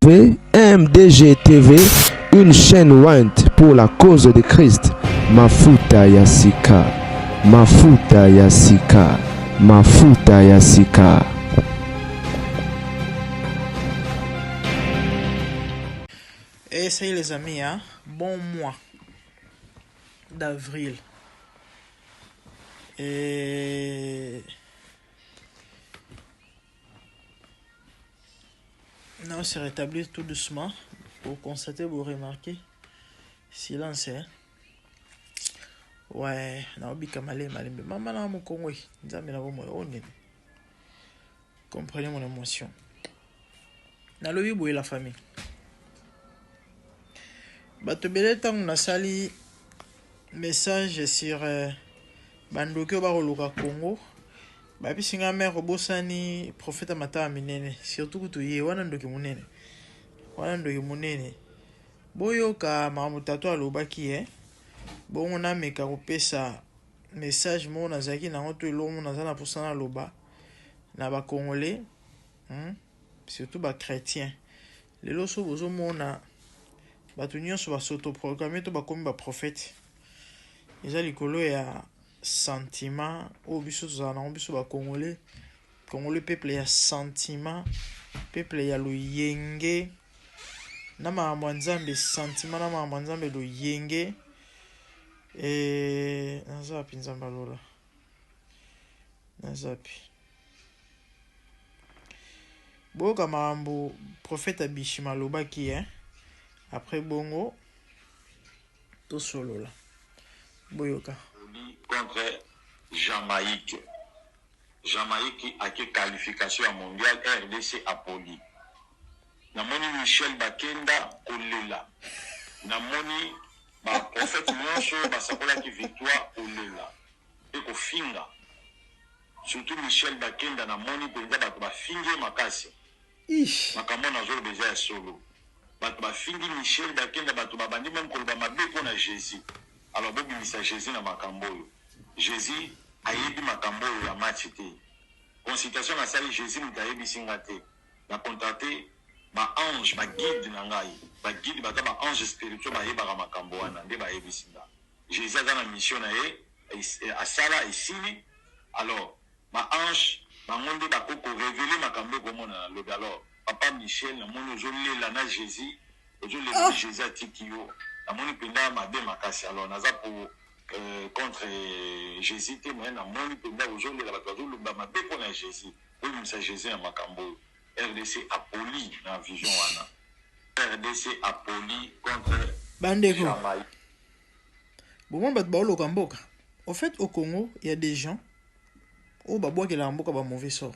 MDG TV, une chaîne Wint pour la cause de Christ. Mafuta Yasika, Mafuta Yasika, Mafuta Yasika. Et ça y est les amis, hein? Bon mois d'avril. Et non, c'est rétabli tout doucement. Pour constater, vous remarquez. Silence, hein? Ouais, naobi kamale malembe. Maman na mon Congo, nzambe na bomo onene. Comprenez mon émotion. Nalobi boye la famille. Bato bele tang na sali message sur bandoki ba koluka Congo. Ba bisinga mère bosani prophète mata minene, surtout kutu ye wana ndoki munene. Wana ndoki munene. Boyo ka mamutato alobaki bongo na meka kopesa message mo nazaki na ngoto elomo nazana posana loba na ba congolais surtout ba chrétien lelo so bozo mona bato nyonso ba s'autoproclamer to ba komi ba prophète eza likolo ya sentiment o biso tozana na biso ba congolais peuple ya sentiment peuple ya luyenge na makambo nzambe sentiment na makambo nzambe luyenge. Et nazapi nzamba lola nazapi boka marambo prophète abishima lobaki après bongo to solola boyoka contre Jamaïque a que qualification mondiale RDC Apoli namoni Michel Bakenda kolela namoni ba prophète nyonso basakola ki victoire olela et ko finga surtout Michel Bakenda na moni penza bato ba finge makasi makambo na zolo beja ya solo bato ba fingi Michel Bakenda bato ba bandi même ko ba mabe pona Jésus alors bobi misa Jésus na makambo yo Jésus ayebi makambo yo ya match te consultation na sali Jésus mutayebi singa te na contacter ba ange ba guide na ngai ba guide ba ange spirituel ba yeba makambo wana nde ba yebisinga Jésus a na mission na ye asala isili alors ba ange ba monde ba koko révéler makambo ko mona lobi alors papa Michel na moni ozolela na Jésus ozolela Jésus atikio na moni penda mabe makasi alors naza pour contre Jésus te mais na moni penda ozolela ba ozoloba mabe ko na Jésus oui misa Jésus na makambo RDC Apoli dans la vision wana. RDC Apoli contre Bandeko. Bon, bat baolo kamboka. Au fait, au Congo, il y a des gens où baboua qui la mboka ba mauvais sort.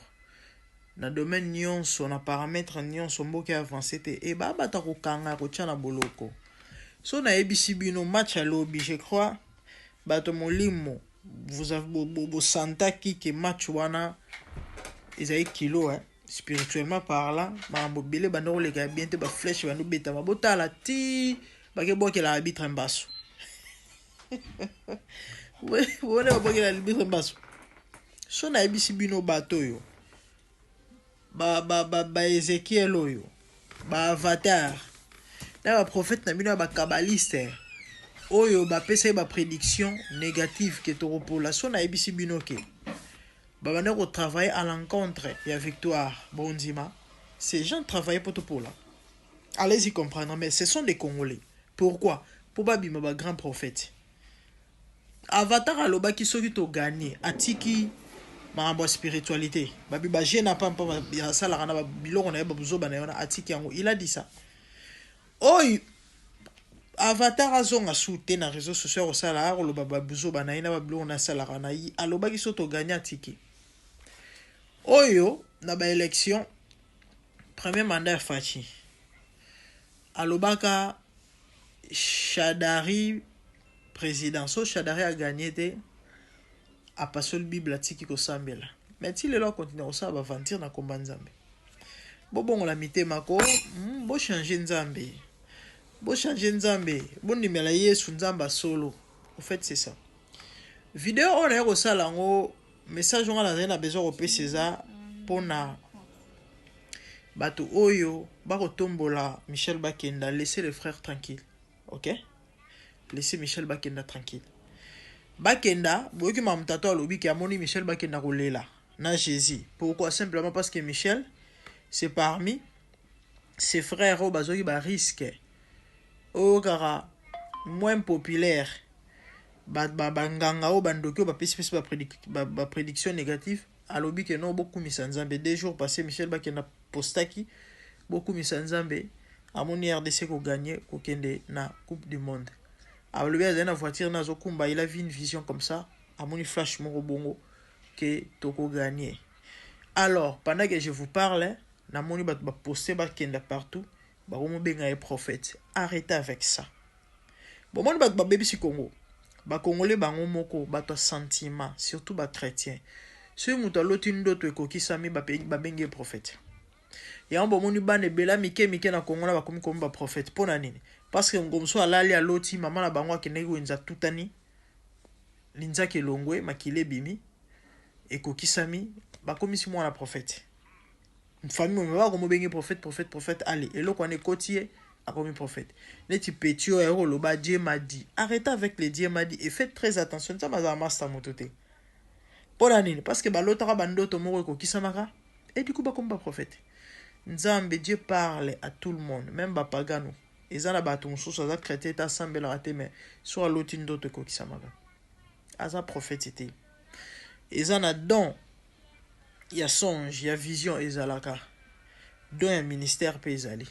Na domaine nyonso, na paramètre nyonso mboka avancé te et ba bata ko kanga ko tchana boloko. So na ABC bino match à lobby, je crois bato molimo vous avez santa ki ke match wana ils kilo spirituellement parlant mambo bele bando le ga bien te ba flèche bando beta mabota la ti ba ke boke la arbitre mbaso ouais wona boke la arbitre mbaso so na ebisi bino bato yo ba Ezekiel oyo ba avatar na ba prophète na bino ba kabbaliste oyo ba pesa ba prédiction négative ke to pour so na ebisi bino ke Babane ko travailler à l'encontre et à victoire Bondima. Ces gens travaillent pour tout pour là. Allez-y comprendre, mais ce sont des Congolais. Pourquoi? Pour babima ba grand prophète. Avatar aloba ki soki to gagner atiki ma spiritualité. Babi ba jena pa ya sala kana ba biloko na ba buzo bana yona atiki yango. Il a dit ça. Oi Avatar azonga soute na réseaux sociaux au sala alo ba buzo bana ina ba biloko na sala kana yi aloba ki soto gagner atiki. Oyo na ba élection premier mandat Fachi alobaka Shadari président so Shadari a gagné te a passé le bible atiki ko sambela mais si le lo continue au sa ba ventir na komba nzambe bon la mité mako bo changer nzambe bo ndimela Yesu nzamba solo au fait c'est ça vidéo on a ko sala ngo message on a besoin de César pour na bato oyo bakotombola Michel Bakenda, laissez les frères tranquilles. OK? Laissez Michel Bakenda tranquille. Bakenda, boyoki mamtato alobi ki amoni Michel Bakenda kolela na Jésus. Pourquoi? Simplement parce que Michel, c'est parmi ses frères au bazoki ba risque. Au kara moins populaire. Banganga o bandoki ba pesi ba prédiction négative. Alobi que non beaucoup misanzambe. 2 jours passés, Michel Bakenda postaki beaucoup misanzambe. Amoni RDC ko gagner ko kende na Coupe du Monde. Alobi a na voiture na zokumba, il a vu une vision comme ça. Amoni flash moko bongo que toko gagner. Alors pendant que je vous parle, na moni ba poster Bakenda partout. Ba romo benga e prophète. Arrêtez avec ça. Bon moni ba baby si Congo. Ba Congolais bango moko ba to sentiment, surtout ba chrétien. Ce muta loti ndoto ekokisami ba benge prophète. Ya mbo moni bane bela mike na Congo na ba komi ba prophète pona nini? Parce que ngomso alali a loti mama na bango akene wenza tutani. Linza kelongwe makile bimi ekokisami ba komi si mwana prophète. Famille me va comme benge prophète allez et lo kone kotier a comme prophète. Neti petio ero lo ba Dieu m'a dit. Arrêtez avec les Dieu m'a dit et faites très attention ça maza master motote. Pona nini? Parce que ba lotara bandoto moko ekokisamaka et du coup ba comme ba prophète. Nzambe Dieu parle à tout le monde, même ba pagano. Ezana ba ton sous ça chrétien ta sambela raté mais soit lotindo te kokisamaga. Aza prophète. Ezana don il y a songe, il y a vision ezalaka. Don un ministère paysanné.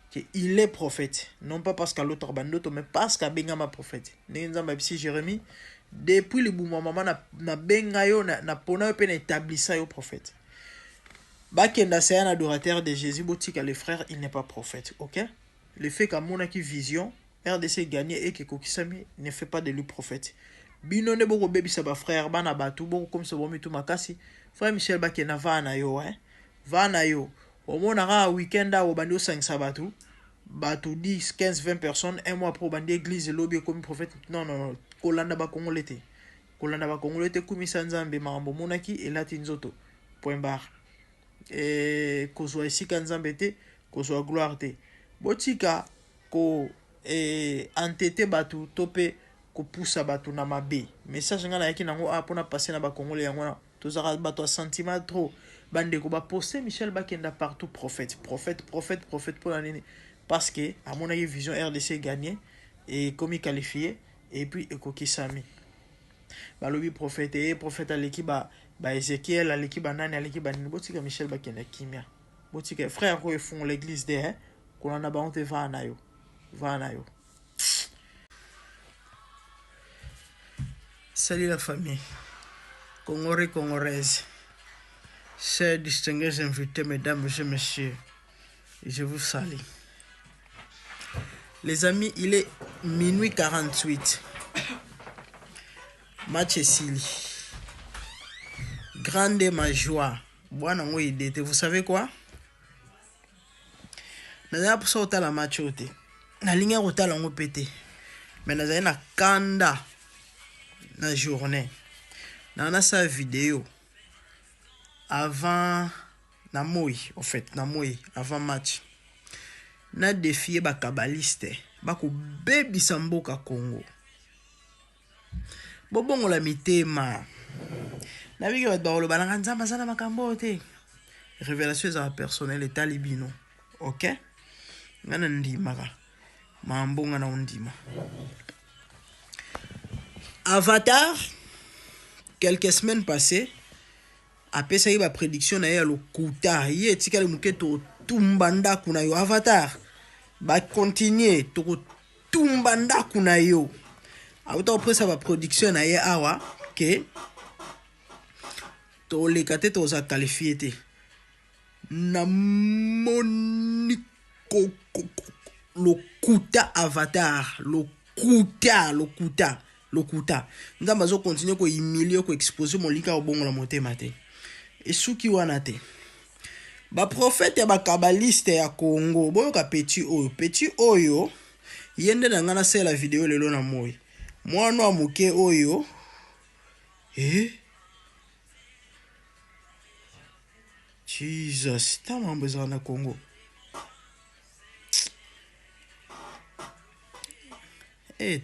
Que il est prophète, non pas parce qu'à l'autre bandoto mais parce qu'à bengama prophète. Nzamba si Jérémie depuis le bout maman na bengayo na pona pe na établissa yo prophète. Bakenda c'est un adorateur de Jésus, botika les frères, il n'est pas prophète, OK? Le fait qu'à mon qui vision, RDC gagné et que Kokisami ne fait pas de lui prophète. Bino ne boko baby sa ba frère bana batu boko comme ça bomi tout makasi. Frère Michel Bakenda va na yo va na yo. Au moins ra week-end au bando 5 sabatu. Batu 10, 15, 20 personnes, un mois pour bandi église lobby comme prophète. Non. Kolanda ba Congolais. Kolanda ba Congolais kumisa nzambe mambo monaki et latinzoto. Point barre. Et kozwa ici kanzambe te, kozwa gloire te. Botika ko entêté batu topé ko poussa batu na mabe. Message ngana yaki nango apona passer na ba Congolais yango tozara batu sentiment trop. Bande ko ba poster Michel Bakenda partout prophète pour la nini. Parce que à mon avis vision RDC gagné et comme il qualifié et puis ekokisami. Balobi prophète à l'équipe ba Ezekiel à l'équipe nani à l'équipe nini botika Michel Bakenda kimia. Botika frère ko font l'église de qu'on a ba on te va na yo. Salut la famille. Congolais, Congolaises. Chers distingués invités, mesdames et messieurs, je vous salue. Les amis, il est minuit 48. Match Sili. Grande ma joie. Vous savez quoi? Naza pour ça au la match ote. Na ligne au la on pété. Mais naza na kanda na journée. Na sa vidéo avant na moi en fait na moi avant match. Na défié ba kabaliste ba ko bebi samboka Congo. Bobongo la mitema. Na bigi ba ba lo balanga nzamba sana makambo te. Révélation za personnel et talibino. OK? Ngana ndimaka. Mambo ngana undima. Avatar quelques semaines passées après ça il va prédiction na ya lokuta ye tika le muketo tumbanda kuna yo Avatar ba continuer to tumbanda kuna yo après ça va production na ya awa que to le kate to za qualifié te na moniko lokuta Avatar lokuta nzamba zo continuer ko humilier ko exposer mon lika obongo la motema te et souki wana te ba prophète ya ba kabaliste ya Congo boyo ka petit oyo yende na ngana se la vidéo lelo na moi mwana wa muke oyo Jesus, ta mambo ezala na Congo.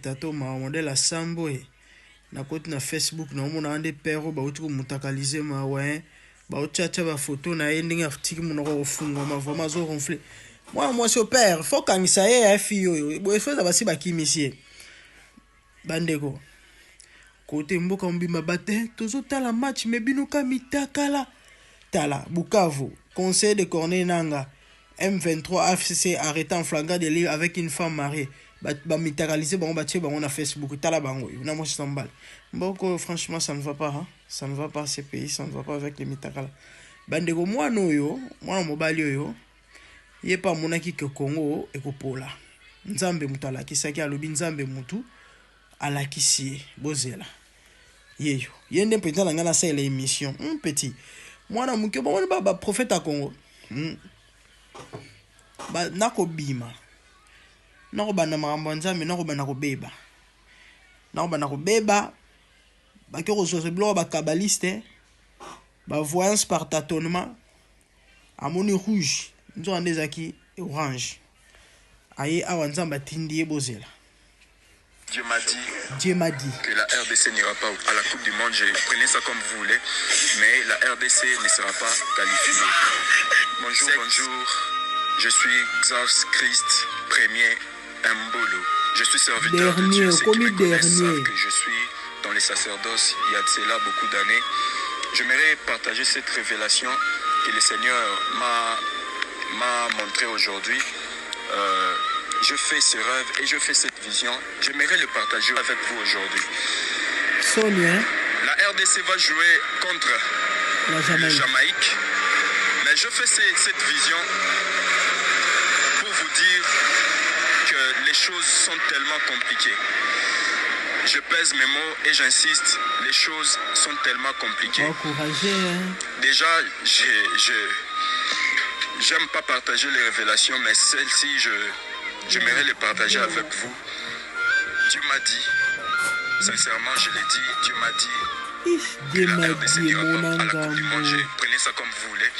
Tato ma modèle Sambo na côté na Facebook na mona ande pero ba uti ko mutakalize ma ouais ba uchacha ba photo na ending article mona ko fungwa ma vraiment zo ronfler. Moi c'est père, faut quand ça y fille bo faut ça ba kimisi. Bandeko. Côté mboka mbima bate tozo tala match mebinuka mitakala. Tala Bukavu, conseil de Corneille Nanga, M23 AFCC arrêté en flagrant délit avec une femme mariée. Mitakalisé bon bâti on a Facebook tala bango na moi 100 balles. Bon franchement ça ne va pas hein? Ça ne va pas ces pays, ça ne va pas avec les mitakala. Bandeko moi no yo, moi mobali yo. Yé pas monaki que Congo et Kopola. Nzambe mutala kisaki alobi nzambe mutu ala kisi bozela. Yeyo, yende peut-être na ngana ça l'émission. Petit. Moi na muke bon ba prophète à Congo. Ba nako bima. Nako bana makambo nzambe nako bana ko beba. Nako bana ko beba. Ba ke resource blo ba kabbaliste. Ba voyance par tâtonnement. Amoni rouge, nzo andezaki orange. Aye awanzamba tindi bozela. Dieu m'a dit que la RDC n'ira pas à la Coupe du Monde. Prenez ça comme vous voulez, mais la RDC ne sera pas qualifiée. Bonjour. Je suis Xavs Christ Premier Mbolo. Je suis serviteur de Dieu. Ceux qui me connaissent savent que je suis dans les sacerdoces il y a de cela beaucoup d'années. J'aimerais partager cette révélation que le Seigneur m'a montré aujourd'hui. Je fais ce rêve et je fais cette vision. J'aimerais le partager avec vous aujourd'hui. Sonia. La RDC va jouer contre la Jamaïque. Mais je fais cette vision pour vous dire que les choses sont tellement compliquées. Je pèse mes mots et j'insiste, les choses sont tellement compliquées. Encouragé, hein? Déjà, j'aime pas partager les révélations, mais celle-ci, j'aimerais les partager avec vous. Dieu m'a dit, sincèrement je l'ai dit, Dieu m'a dit que la RDC n'ira pas à la Coupe du Monde. Prenez ça comme vous voulez,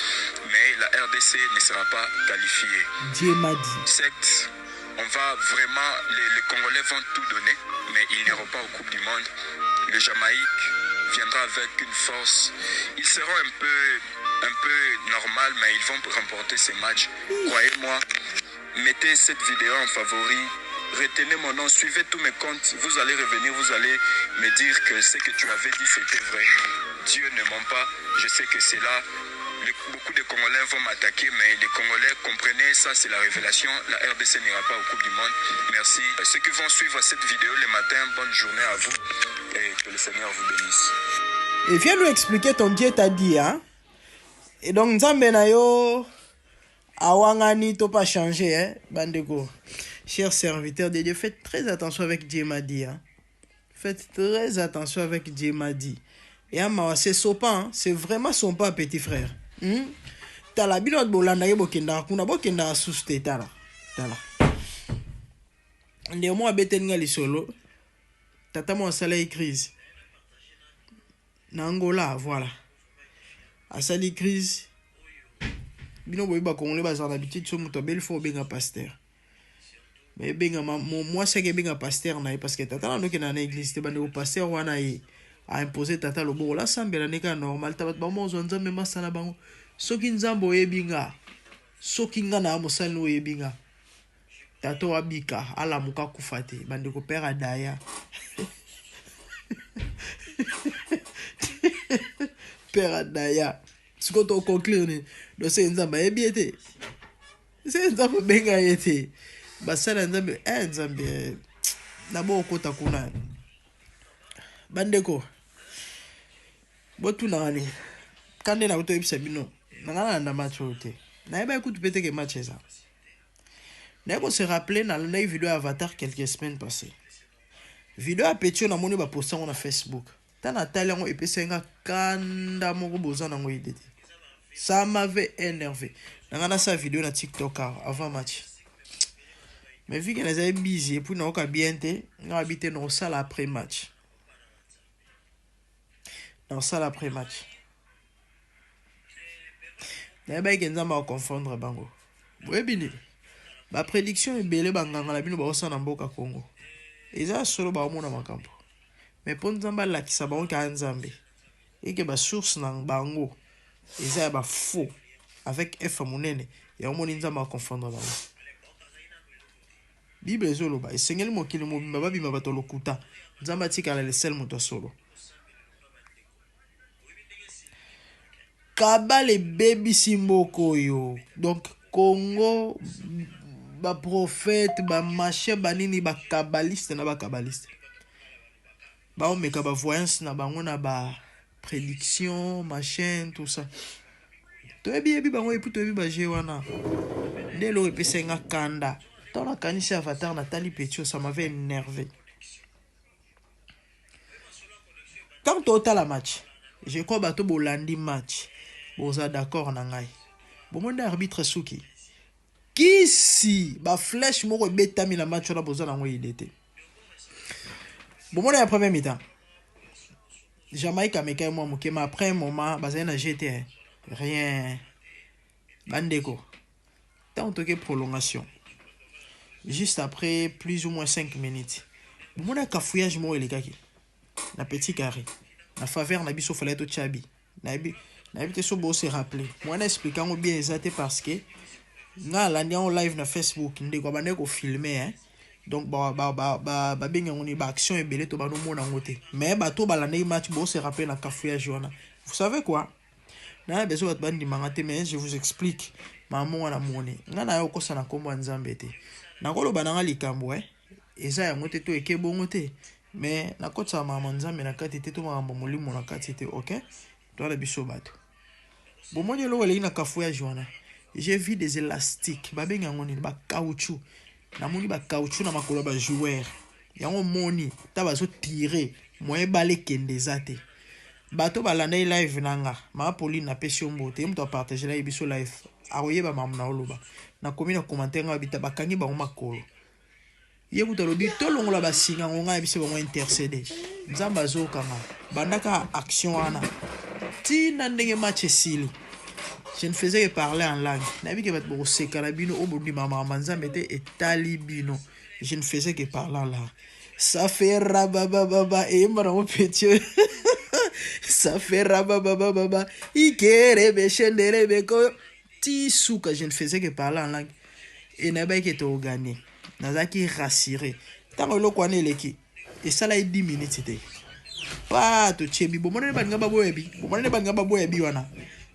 mais la RDC ne sera pas qualifiée. Dieu m'a dit. Certes, on va vraiment, les Congolais vont tout donner, mais ils n'iront pas aux Coupes du Monde. Le Jamaïque viendra avec une force. Ils seront un peu normal, mais ils vont remporter ces matchs. Croyez-moi. Mettez cette vidéo en favori, retenez mon nom, suivez tous mes comptes, vous allez revenir, vous allez me dire que ce que tu avais dit c'était vrai. Dieu ne ment pas, je sais que c'est là. Beaucoup de Congolais vont m'attaquer, mais les Congolais, comprenez, ça c'est la révélation, la RDC n'ira pas au Coupe du Monde. Merci. Ceux qui vont suivre cette vidéo le matin, bonne journée à vous et que le Seigneur vous bénisse. Et viens nous expliquer ton Dieu t'a dit, hein? Et donc, Nzambe na yo... Awangani to pas changé, hein, bandeko. Chers serviteurs de Dieu, faites très attention avec Dieu m'a dit, hein. Faites très attention avec Dieu m'a dit. Et c'est sopa, hein, c'est vraiment son pas, petit frère. T'as la bino de bolanda bokenda, kuna bokenda asuste tala. Nde mo abetenga lisolo. Tata mo asala crise. Na Angola, voilà. Asali crise. Bino boyeba Congolais bazana habitude so muto bel faut benga pasteur. Mais benga moi c'est que benga pasteur na parce que tata na ndoki na église te bande pasteur wana a imposé tata lo bo la sambela neka normal tabat ba mo zonza me masana bango soki nzambo yebinga soki nga na mosali no yebinga tato abika ala muka kufate bande ko père adaya père adaya. Ce qu'on t'a conclu, c'est un zamba ebiete. C'est un zamba benga yete. Basala nzambe, nzambe. D'abord kota kuna. Bandeko. Botu nani. Kande na auto ibisa bino. Nangana na match ote. Na eba écoute peut-être que match ça. Na ko se rappeler na la vidéo Avatar quelques semaines passées. Vidéo a petit na moni ba poster na Facebook. Tana talango epesenga kanda moko bozana ngo idete. Ça m'avait énervé. Nangana sa vidéo na TikTok avant match. Mais vu que les avaient busy et puis na oka biente, nga habité dans salle après match. Dans salle après match. na ba ke nzamba confondre bango boyebini ba prédiction ebele banganga na bino ba osana mboka Congo eza solo ba omona makambo mais pour nzamba la ki sabango ka nzambe et que ba source na bango eza ba faux avec F monene ya omoni nzamba confondre bango Bible ezoloba esengeli mokili mobimba babima bato lokuta nzamba tikala le sel moto solo Kabale baby simboko yo donc Congo ba prophète ba maché banini ba kabbaliste na ba kabbaliste ba omeka ba voyance na bango na ba prédiction machin tout ça to ebi bango epi to ebi ba jewana ndelo epesenga kanda dans la kanisi avatar Nathalie Petio ça m'avait énervé quand total la match je crois bato bolandi match boza d'accord na ngai bomonde arbitre suki kisi ba flèche moko betami na match na boza nango idete bomonde ya premier mi-temps Jamaïque a mekai moi moké mais après un moment bazali na GT rien bandeko tant que prolongation juste après plus ou moins 5 minutes bomonde kafouillage moko elekaki na petit carré na faveur na biso fallait to chabi na habité so bo se rappeler moi na expliquant bien exacté parce que na la en live na Facebook ndeko bande ko filmer hein donc ba benga ngoni ba action ebele to ba no mona ngote mais ba to balanda match bo se rappeler na cafouillage wana vous savez quoi na besoin de bandi mangate mais je vous explique maman na moni ngana yo ko sana kombo nzambe te na kolo bananga likambo eza ya ngote to ekebongo te mais na kotsa maman nzambe na kati te to maman molimo na kati te OK toi la biso bato bomoni lo wele na cafouillage wana j'ai vu des élastiques ba benga ngoni ba caoutchouc na moni ba caoutchouc na makolo ba joueur yango moni ta bazo tirer moye balé kendezate bato balanda live nanga ma Pauline na pesio mbote mto partager la biso live aroyeba mamna oloba na komi na commentaire nga bita bakangi ba makolo yebu to lobi to longola ba singa ngonga biso ba intercéder nzamba zo kama bandaka action wana ti na ndenge match sili je ne faisais que parler en langue na bi ke bat bo se karabino obondi mama nzambe te etali bino je ne faisais que parler en langue ça fait rababa et mara mo petit ça fait rababa ikere be chendere be ko ti souka je ne faisais que parler en langue et na ba ke to gagner nazaki rassuré tango lo kwane leki et ça là 10 minutes te pas to chebi bomone ba ngaba boyebi wana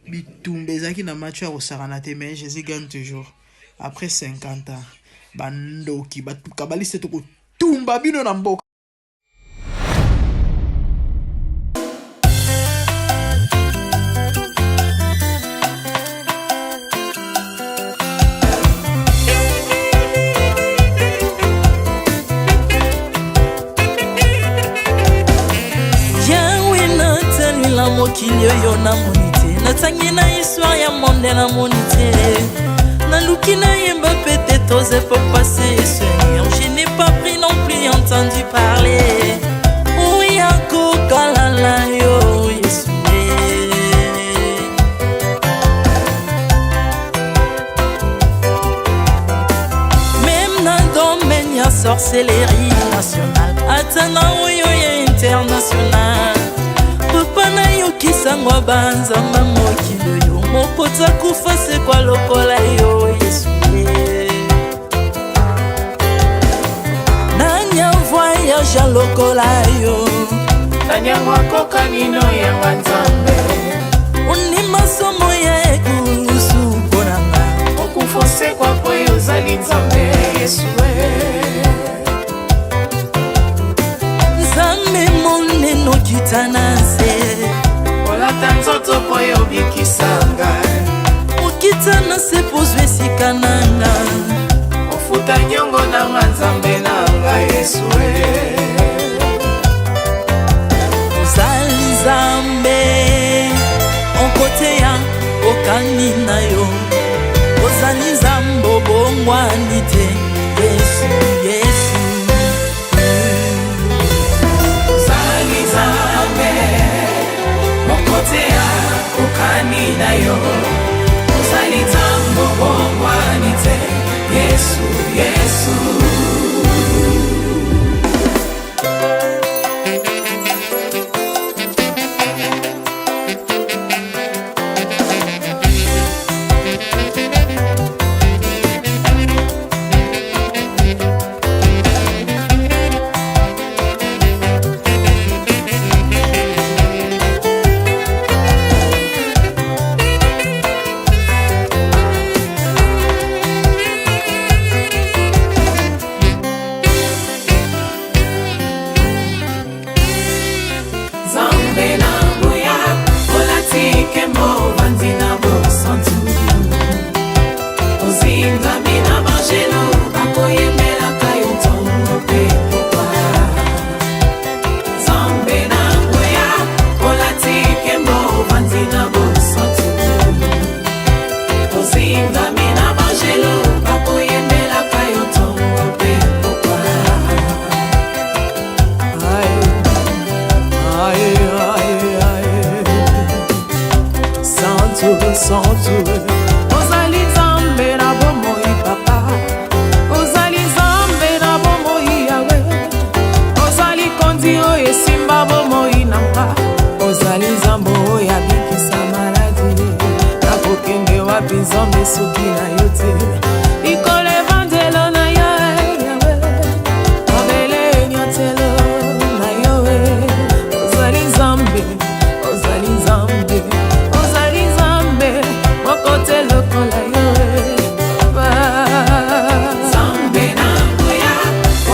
bitumbe zaki na match ya osarana te mais Jésus gagne toujours après 50 ans bandoki batu kabaliste to ko tumba bino na mboka mokili oyo na monite natangi na histoire ya monde na monite naluki na yemba pete toze pour passer Seigneur je n'ai pas pris non plus entendu parler oui akokalala yo Yesu même na domaine ya sorcellerie nationale atana oyo ya international papa na yo kisangwa banzamba mokili yo mopota kufa se kwa lokola yo Yesu nanya voyage a lokola yo tanyangwa koka nino ya nzambe uni masomo ya ekusu konanga okufose kwa poyo zali nzambe Yesu nzambe moneno kitana se olata nzoto poyo bikisanga okitana se pozwe sikananga ofuta nyongo na nzambe nanga Yesu ozali nzambe onkote ya okani na yo ozali nzambe obongwani te Yesu Yesu ozali nzambe onkote ya okani na yo soki na yo te likolo evangelo na yo yawe mabele nyotelo na yo ozali nzambe ozali nzambe ozali nzambe mokote lokola yo nzambe na ngoya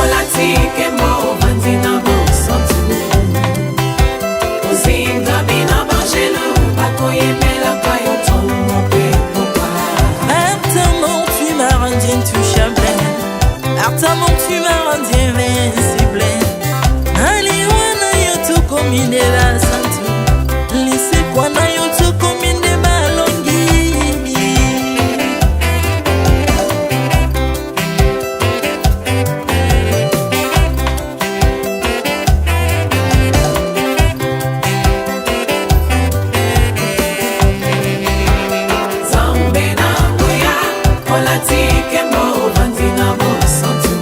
olatike mo vandi na bosantu ozinga bina bangelo bakoyemelaka yo ntongo mpe popa Maintenant tu m'as rendu intouchable, maintenant tu m'as rendu invincible. Aliwana yo tukominde la santu, lise kwana yo tukominde balongi. nzambe na ngoya olatike mo vandi na bosantu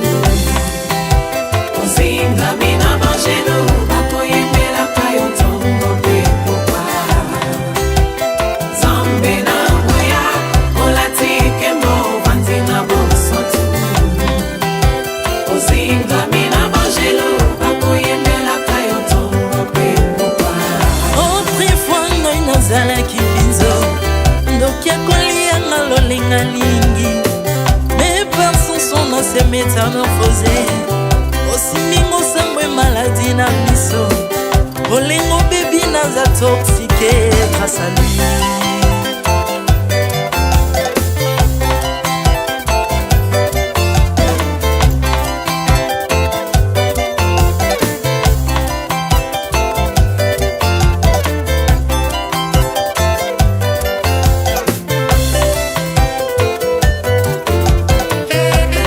ozinga bina bangelo bakoyemelaka yo ntongo mpe popa nzambe na ngoya olatike mo vandi na bosantu ozinga bina bangelo bakoyemelaka yo ntongo mpe popa Autrefois ngai nazalaki binzo ndoki akolianga lolenga lingi, mais par son son na se métamorphosé osimingo sangwe maladie na miso olengo bebi naza toxique grâce à lui.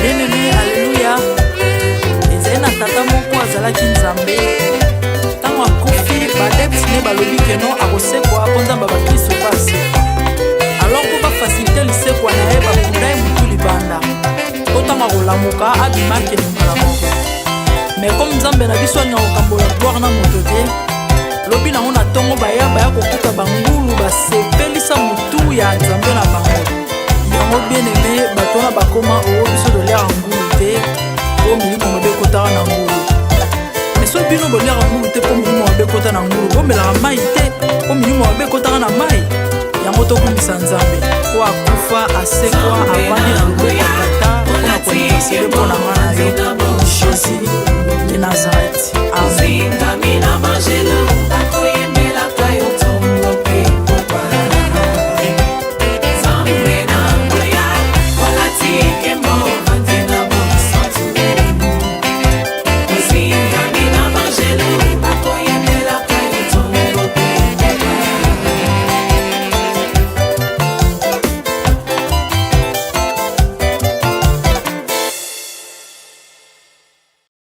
Bien-aimé, alléluia. ezali na tata moko azalaki nzambe ntango akufi badepsine balobi keno akosekwa mpo nzambe bakristo basekwa alors mpo bafasilite lisekwa na ye bakunda ye motu libanda mpo ntango akolamuka abimaki elingala moko mais comme nzambe na biso alinga kokambola gloire na moto te lobi nango na ntongo baya kokuta bangulu basepelisa motu ya nzambe na bango yango bien-aimé bato wana bakoma oyo biso toliaka ngulu te mpo milimo mabe ekotaka na ngulu mais soki bino boliaka ngulu te mpo milimo mabe ekota na ngulu bomelaka mai te mpo milimo mabe ekotaka na mai yango tokumisa nzambe po akufa asekwa avandi na ngulu